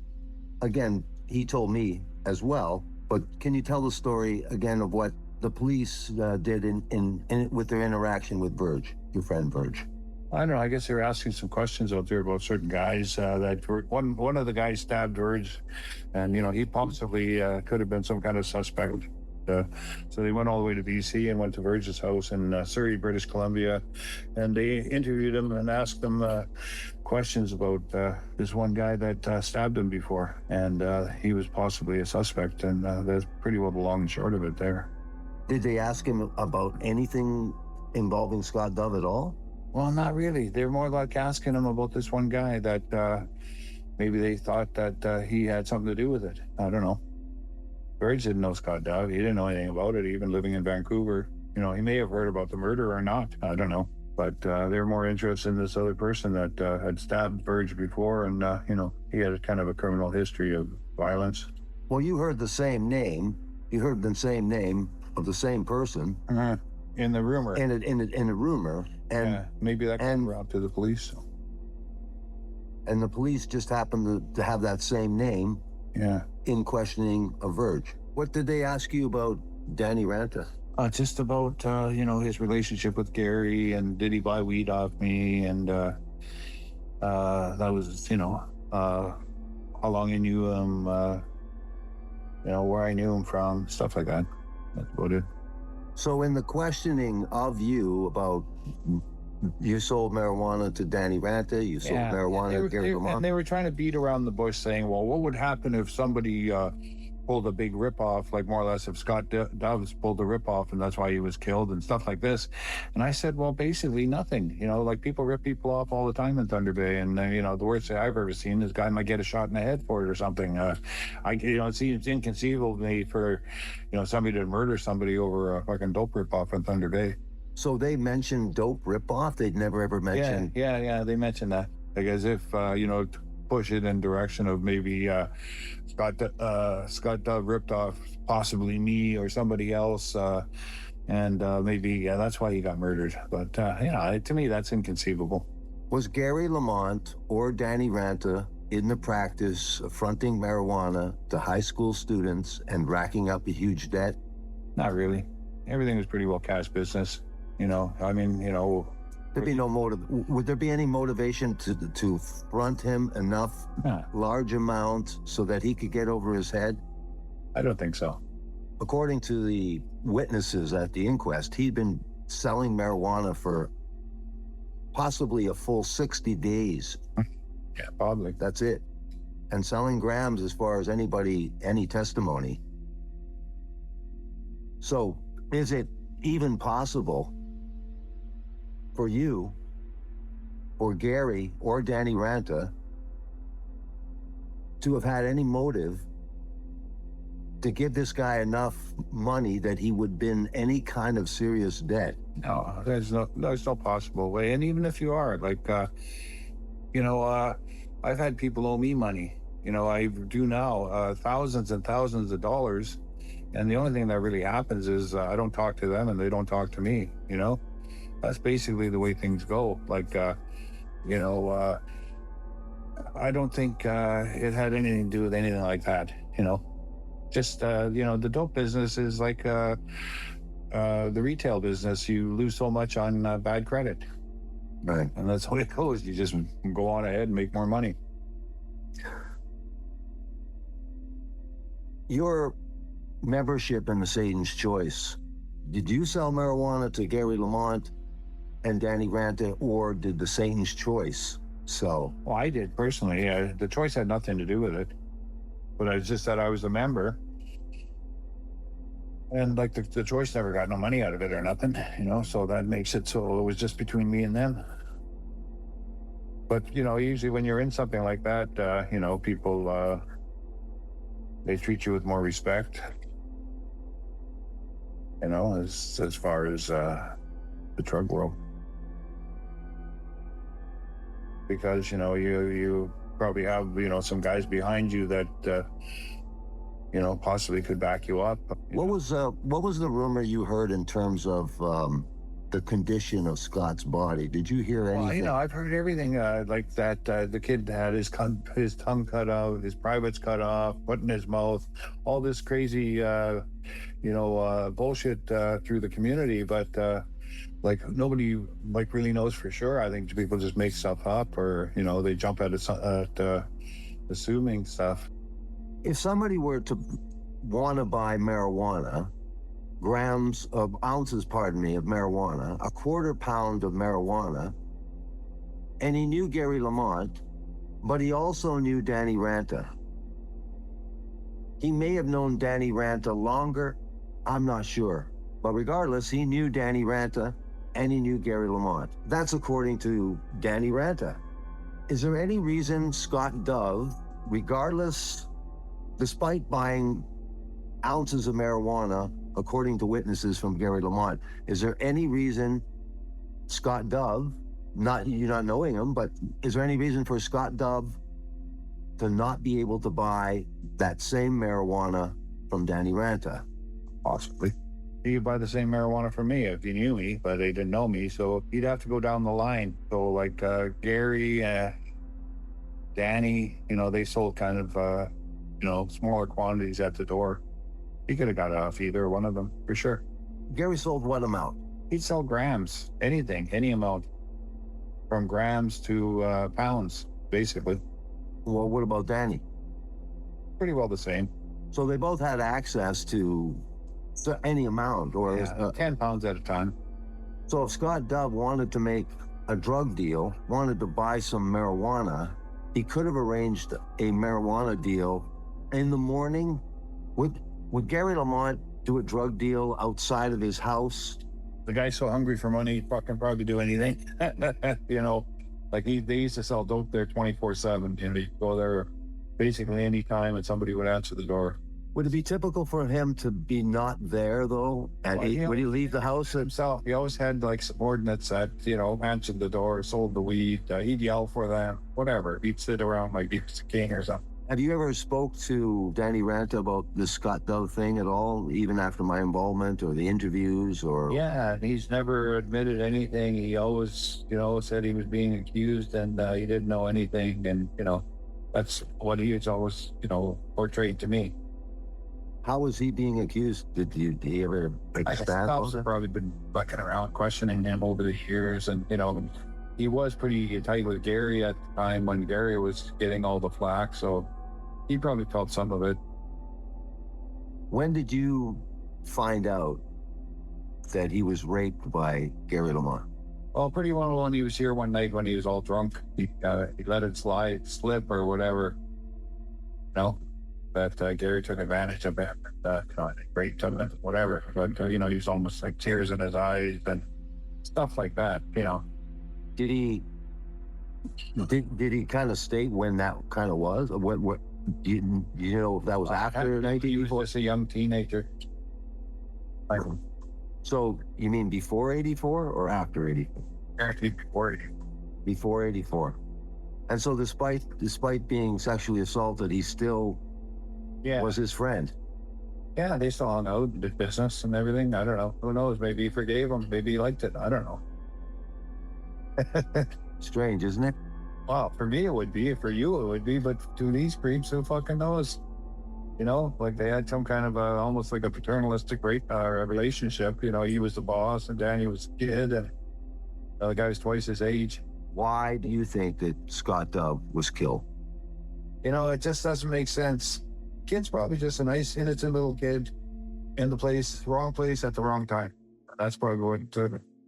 Speaker 11: again, he told me as well, but can you tell the story again of what the police did with their interaction with Verge, your friend Verge?
Speaker 10: I don't know. I guess they were asking some questions out there about certain guys that were, one of the guys stabbed Verge, and he possibly could have been some kind of suspect. So they went all the way to BC and went to Verge's house in Surrey, British Columbia, and they interviewed him and asked him questions about this one guy that stabbed him before, and he was possibly a suspect, and that's pretty well the long and short of it there.
Speaker 11: Did they ask him about anything involving Scott Dove at all?
Speaker 10: Well, not really. They're more like asking him about this one guy that maybe they thought that he had something to do with it. I don't know. Verge didn't know Scott Dove. He didn't know anything about it, even living in Vancouver. He may have heard about the murder or not. I don't know. But they were more interested in this other person that had stabbed Verge before, and, he had kind of a criminal history of violence.
Speaker 11: Well, you heard the same name. You heard the same name of the same person.
Speaker 10: In the rumor.
Speaker 11: In a rumor. And
Speaker 10: yeah, maybe that got around to the police.
Speaker 11: And the police just happened to have that same name.
Speaker 10: Yeah.
Speaker 11: In questioning of Verge. What did they ask you about Danny Ranta?
Speaker 10: Just about, his relationship with Gary, and did he buy weed off me? And that was, how long I knew him, where I knew him from, stuff like that. That's about it.
Speaker 11: So in the questioning of you about you sold marijuana to Danny Ranta, you sold marijuana to Gary Lamont.
Speaker 10: And they were trying to beat around the bush saying, well, what would happen if somebody pulled a big ripoff, like more or less if Scott Doves pulled a ripoff and that's why he was killed and stuff like this. And I said, well, basically nothing. Like people rip people off all the time in Thunder Bay. And, the worst thing I've ever seen is a guy might get a shot in the head for it or something. It seems inconceivable to me for, somebody to murder somebody over a fucking dope ripoff in Thunder Bay.
Speaker 11: So they mentioned dope ripoff? They'd never ever mentioned...
Speaker 10: Yeah, they mentioned that. Like as if, push it in direction of maybe Scott Dove ripped off possibly me or somebody else, and maybe that's why he got murdered. But to me that's inconceivable.
Speaker 11: Was Gary Lamont or Danny Ranta in the practice of fronting marijuana to high school students and racking up a huge debt?
Speaker 10: Not really. Everything was pretty well cash business.
Speaker 11: There'd be no motive. Would there be any motivation to front him enough large amount so that he could get over his head?
Speaker 10: I don't think so.
Speaker 11: According to the witnesses at the inquest, he'd been selling marijuana for possibly a full 60 days.
Speaker 10: Yeah, probably.
Speaker 11: That's it. And selling grams as far as any testimony. So is it even possible for you, or Gary, or Danny Ranta to have had any motive to give this guy enough money that he would be in any kind of serious debt?
Speaker 10: No, there's no possible way. And even if you are, I've had people owe me money. I do now, thousands and thousands of dollars. And the only thing that really happens is I don't talk to them and they don't talk to me, That's basically the way things go. I don't think it had anything to do with anything like that, Just, the dope business is like the retail business. You lose so much on bad credit.
Speaker 11: Right.
Speaker 10: And that's how it goes. You just go on ahead and make more money.
Speaker 11: Your membership in the Satan's Choice, did you sell marijuana to Gary Lamont and Danny Ranta, or did the Satan's Choice sell?
Speaker 10: Well, I did personally. Yeah, the Choice had nothing to do with it, but it's just that I was a member, and the Choice never got no money out of it or nothing, So that makes it so it was just between me and them. But usually when you're in something like that, people they treat you with more respect. As far as the drug world. because, you know, you probably have, you know, some guys behind you that, you know, possibly could back you up.
Speaker 11: What was the rumor you heard in terms of the condition of Scott's body? Did you hear anything?
Speaker 10: Well, you know, I've heard everything like that. The kid had his tongue cut out, his privates cut off, put in his mouth, all this crazy, bullshit through the community. But like nobody like really knows for sure. I think people just make stuff up, or you know, they jump at assuming stuff.
Speaker 11: If somebody were to want to buy marijuana, ounces of marijuana, a quarter pound of marijuana, and he knew Gary Lamont, but he also knew Danny Ranta. He may have known Danny Ranta longer, I'm not sure. But regardless, he knew Danny Ranta and he knew Gary Lamont. That's according to Danny Ranta. Is there any reason Scott Dove, despite buying ounces of marijuana, according to witnesses from Gary Lamont, is there any reason Scott Dove, you're not knowing him, but is there any reason for Scott Dove to not be able to buy that same marijuana from Danny Ranta?
Speaker 10: Possibly. He could buy the same marijuana from me if he knew me, but they didn't know me, so he'd have to go down the line. So like Gary, Danny, you know, they sold kind of, smaller quantities at the door. He could have got it off either one of them, for sure.
Speaker 11: Gary sold what amount?
Speaker 10: He'd sell grams, anything, any amount. From grams to pounds, basically.
Speaker 11: Well, what about Danny?
Speaker 10: Pretty well the same.
Speaker 11: So they both had access to any amount, or
Speaker 10: 10 pounds at a time.
Speaker 11: So if Scott Dove wanted to make a drug deal, wanted to buy some marijuana, he could have arranged a marijuana deal in the morning. Would Gary Lamont do a drug deal outside of his house?
Speaker 10: The guy's so hungry for money, he'd fucking probably do anything. You know, like they used to sell dope there 24/7. You know, you go there basically any time and somebody would answer the door.
Speaker 11: Would it be typical for him to be not there though? And would he leave the house
Speaker 10: himself? He always had like subordinates that, you know, answered the door, sold the weed. He'd yell for them, whatever. He'd sit around like he was a king or something.
Speaker 11: Have you ever spoke to Danny Ranta about this Scott Dove thing at all, even after my involvement or the interviews or?
Speaker 10: Yeah, he's never admitted anything. He always, you know, said he was being accused and he didn't know anything. And, you know, that's what he was always, you know, portrayed to me.
Speaker 11: How was he being accused? Did he ever expand?
Speaker 10: I've probably been bucking around questioning him over the years. And, you know, he was pretty tight with Gary at the time when Gary was getting all the flack. So he probably felt some of it.
Speaker 11: When did you find out that he was raped by Gary Lamont?
Speaker 10: Well, pretty well when he was here one night when he was all drunk. He let it slip or whatever. You know, that Gary took advantage of him and raped him and whatever. But, you know, he was almost like tears in his eyes and stuff like that, you know.
Speaker 11: Did he kind of state when that kind of was? What do you know if that was after 1984?
Speaker 10: He was just a young teenager.
Speaker 11: So you mean before 84 or after 84?
Speaker 10: Actually, before 84.
Speaker 11: Before 84. And so despite being sexually assaulted, he still was his friend.
Speaker 10: Yeah, they still hung out, did business and everything. I don't know. Who knows? Maybe he forgave him. Maybe he liked it. I don't know.
Speaker 11: Strange, isn't it?
Speaker 10: Well, for me it would be. For you it would be. But to these creeps, who fucking knows? You know, like they had some kind of almost like a paternalistic relationship. You know, he was the boss and Danny was the kid, and the guy was twice his age.
Speaker 11: Why do you think that Scott Dove was killed?
Speaker 10: You know, it just doesn't make sense. Kid's probably just a nice, innocent little kid in the wrong place at the wrong time. That's probably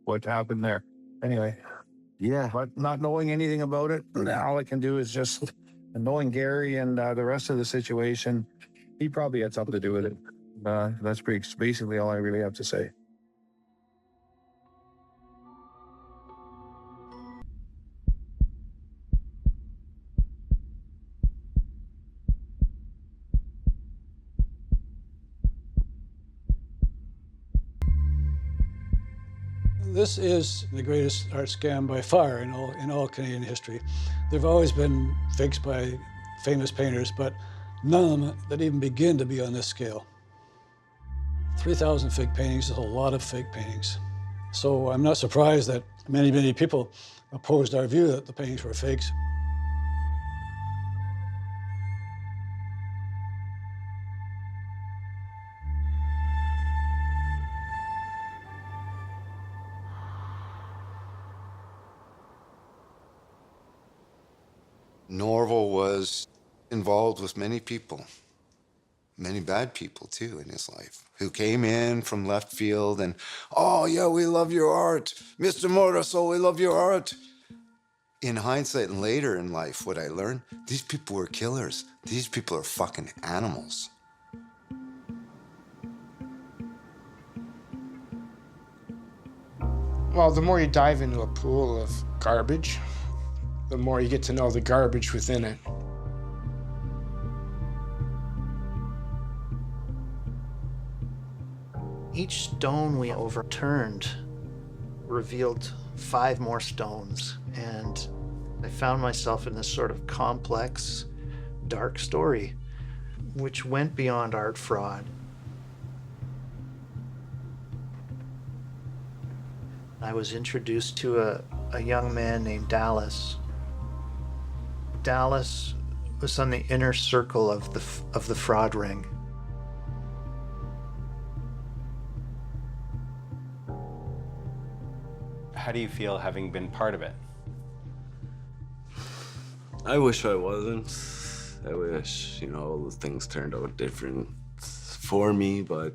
Speaker 10: what happened there. Anyway.
Speaker 11: Yeah.
Speaker 10: But not knowing anything about it, all I can do is just knowing Gary and the rest of the situation, he probably had something to do with it. That's basically all I really have to say.
Speaker 12: This is the greatest art scam by far in all Canadian history. There have always been fakes by famous painters, but none of them that even begin to be on this scale. 3,000 fake paintings is a lot of fake paintings. So I'm not surprised that many people opposed our view that the paintings were fakes.
Speaker 13: Norval was involved with many people, many bad people too in his life, who came in from left field and, oh yeah, we love your art. Mr. Morrisseau, we love your art. In hindsight and later in life, what I learned, these people were killers. These people are fucking animals.
Speaker 14: Well, the more you dive into a pool of garbage, the more you get to know the garbage within it.
Speaker 15: Each stone we overturned revealed 5 more stones, and I found myself in this sort of complex, dark story, which went beyond art fraud. I was introduced to a young man named Dallas. Dallas was on the inner circle of the fraud ring.
Speaker 16: How do you feel having been part of it?
Speaker 17: I wish I wasn't. I wish, things turned out different for me, but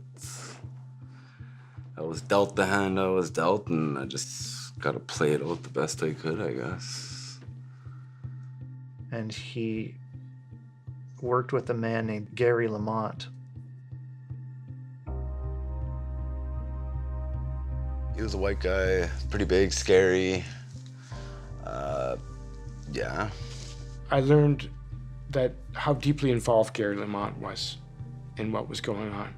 Speaker 17: I was dealt the hand I was dealt, and I just gotta play it out the best I could, I guess.
Speaker 15: And he worked with a man named Gary Lamont.
Speaker 17: He was a white guy, pretty big, scary. Yeah.
Speaker 14: I learned that how deeply involved Gary Lamont was in what was going on.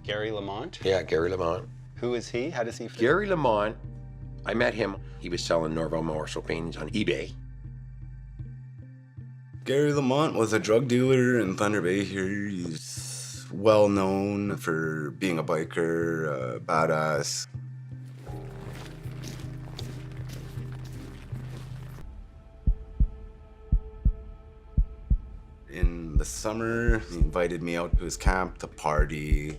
Speaker 16: Gary Lamont?
Speaker 18: Yeah, Gary Lamont.
Speaker 16: Who is he? How does he fit?
Speaker 18: Gary Lamont, I met him. He was selling Norval Morrisseau paintings on eBay.
Speaker 17: Gary Lamont was a drug dealer in Thunder Bay here. He's well known for being a biker, badass. In the summer, he invited me out to his camp to party.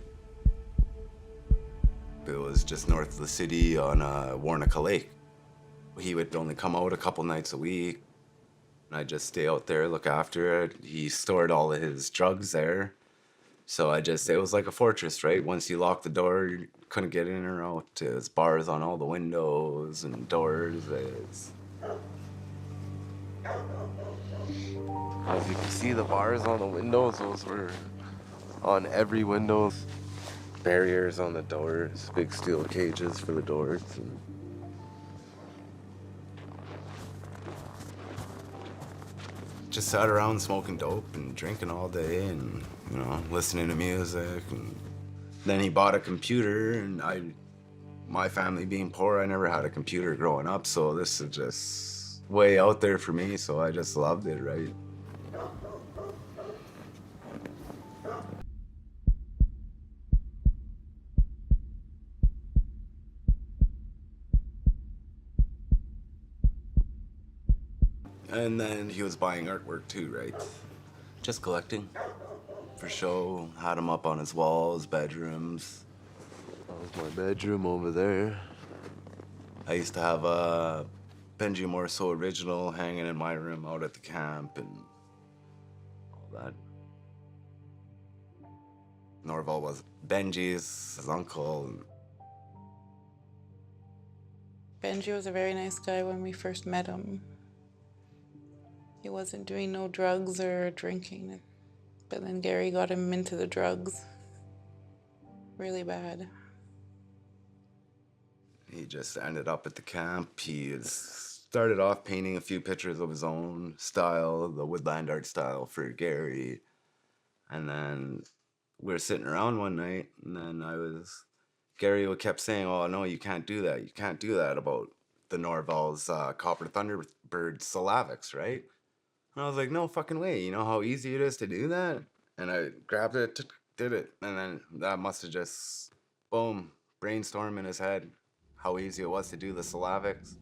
Speaker 17: It was just north of the city on Warnica Lake. He would only come out a couple nights a week. And I'd just stay out there, look after it. He stored all of his drugs there. So it was like a fortress, right? Once you locked the door, you couldn't get in or out. There's bars on all the windows and doors. As you can see, the bars on the windows, those were on every window. Barriers on the doors, big steel cages for the doors. Just sat around smoking dope and drinking all day and, listening to music. And then he bought a computer, and my family being poor, I never had a computer growing up, so this is just way out there for me, so I just loved it, right? And then he was buying artwork too, right? Just collecting for show. Had him up on his walls, bedrooms. That was my bedroom over there. I used to have a Benji Morrisseau original hanging in my room out at the camp and all that. Norval was Benji's, his uncle.
Speaker 19: Benji was a very nice guy when we first met him. He wasn't doing no drugs or drinking, but then Gary got him into the drugs really bad.
Speaker 17: He just ended up at the camp. He started off painting a few pictures of his own style, the woodland art style for Gary. And then we were sitting around one night, and then I was Gary kept saying, oh, no, you can't do that. You can't do that about the Norval's Copper Thunderbird syllabics, right? And I was like, no fucking way. You know how easy it is to do that? And I grabbed it, did it. And then that must have just, boom, brainstorm in his head how easy it was to do the syllabics.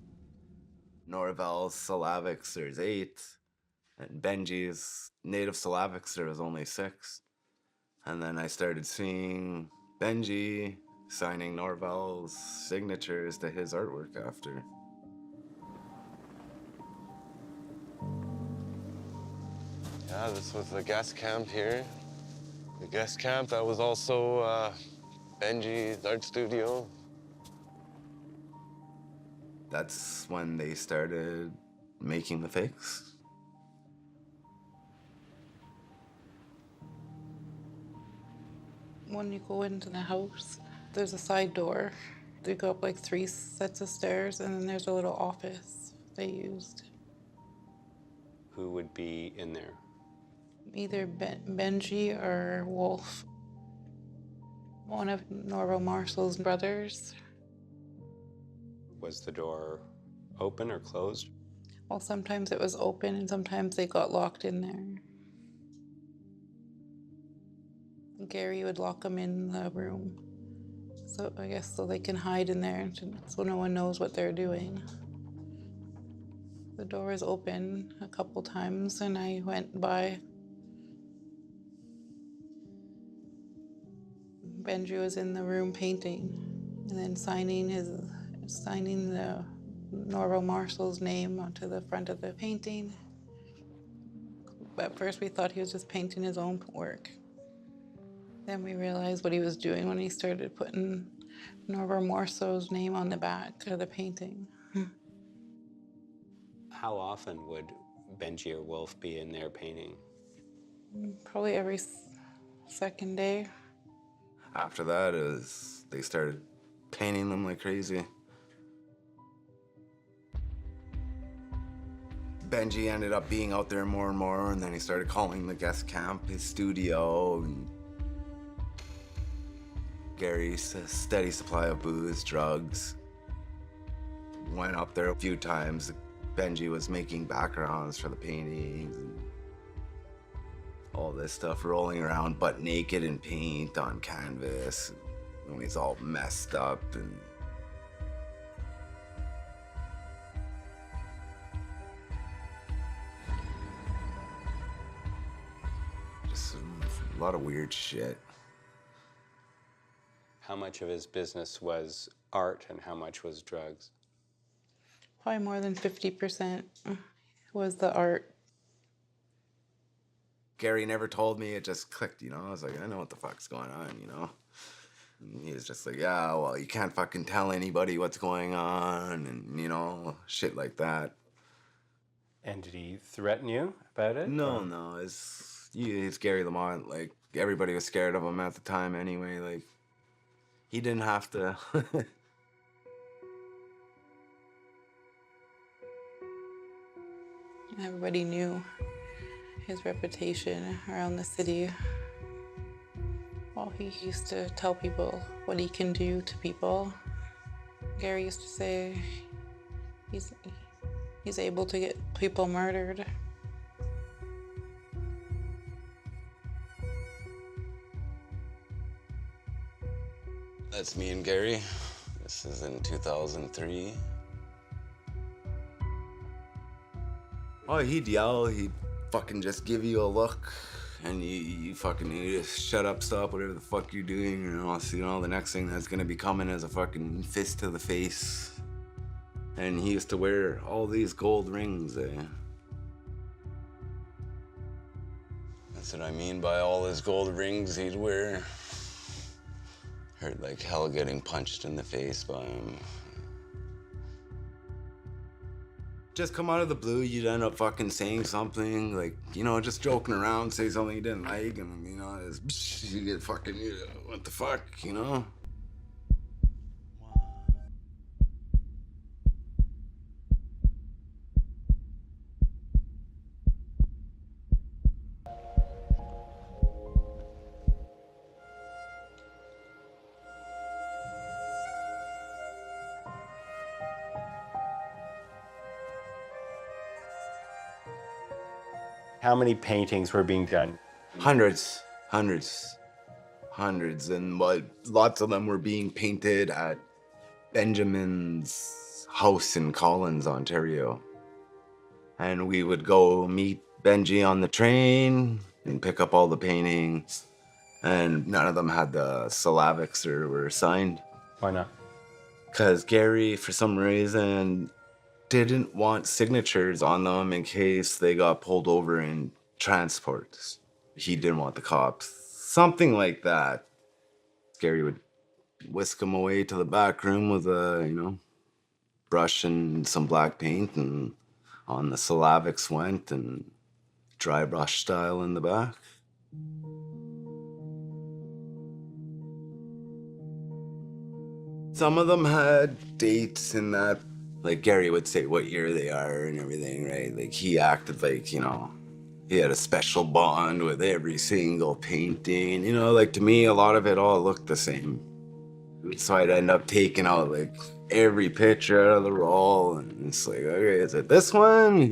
Speaker 17: Norval's syllabics, there's 8. And Benji's native syllabics, there was only 6. And then I started seeing Benji signing Norval's signatures to his artwork after.
Speaker 20: Yeah, this was the guest camp here. The guest camp that was also Benji's art studio.
Speaker 17: That's when they started making the fakes.
Speaker 19: When you go into the house, there's a side door. They go up like 3 sets of stairs, and then there's a little office they used.
Speaker 16: Who would be in there?
Speaker 19: Either Benji or Wolf, one of Norval Morrisseau's brothers.
Speaker 16: Was the door open or closed?
Speaker 19: Well, sometimes it was open, and sometimes they got locked in there. Gary would lock them in the room. So I guess so they can hide in there so no one knows what they're doing. The door is open a couple times and I went by. Benji was in the room painting and then signing the Norval Morrisseau's name onto the front of the painting. At first we thought he was just painting his own work. Then we realized what he was doing when he started putting Norval Morrisseau's name on the back of the painting.
Speaker 16: How often would Benji or Wolf be in there painting?
Speaker 19: Probably every second day.
Speaker 17: After that, they started painting them like crazy. Benji ended up being out there more and more, and then he started calling the guest camp his studio. And Gary's a steady supply of booze, drugs. Went up there a few times. Benji was making backgrounds for the paintings and all this stuff, rolling around butt naked in paint on canvas when he's all messed up. And just a lot of weird shit.
Speaker 16: How much of his business was art and how much was drugs?
Speaker 19: Probably more than 50% was the art.
Speaker 17: Gary never told me, it just clicked, you know? I was like, I know what the fuck's going on, you know? And he was just like, yeah, well, you can't fucking tell anybody what's going on, and, you know, shit like that.
Speaker 16: And did he threaten you about it?
Speaker 17: No, it's Gary Lamont. Like, everybody was scared of him at the time anyway. Like, he didn't have to.
Speaker 19: Everybody knew his reputation around the city. Well, he used to tell people what he can do to people. Gary used to say he's able to get people murdered.
Speaker 20: That's me and Gary. This is in 2003.
Speaker 17: Oh, he'd yell, he'd fucking just give you a look, and you fucking need to shut up, stop whatever the fuck you're doing, you know, so, you know, the next thing that's gonna be coming is a fucking fist to the face. And he used to wear all these gold rings, eh?
Speaker 20: That's what I mean by all his gold rings he'd wear. Hurt like hell getting punched in the face by him.
Speaker 17: Just come out of the blue, you'd end up fucking saying something, like, you know, just joking around, say something you didn't like, and, you know, you get fucking, you know, what the fuck, you know?
Speaker 21: How many paintings were being done?
Speaker 17: Hundreds, and lots of them were being painted at Benjamin's house in Collins, Ontario. And we would go meet Benji on the train and pick up all the paintings. And none of them had the syllabics or were signed.
Speaker 21: Why not?
Speaker 17: Because Gary, for some reason, didn't want signatures on them in case they got pulled over in transport. He didn't want the cops. Something like that. Gary would whisk him away to the back room with a, brush and some black paint, and on the syllabics went, and dry brush style in the back. Some of them had dates in that, like Gary would say what year they are and everything, right? Like he acted like, he had a special bond with every single painting. Like to me, a lot of it all looked the same. So I'd end up taking out like every picture out of the roll, and it's like, okay, is it this one?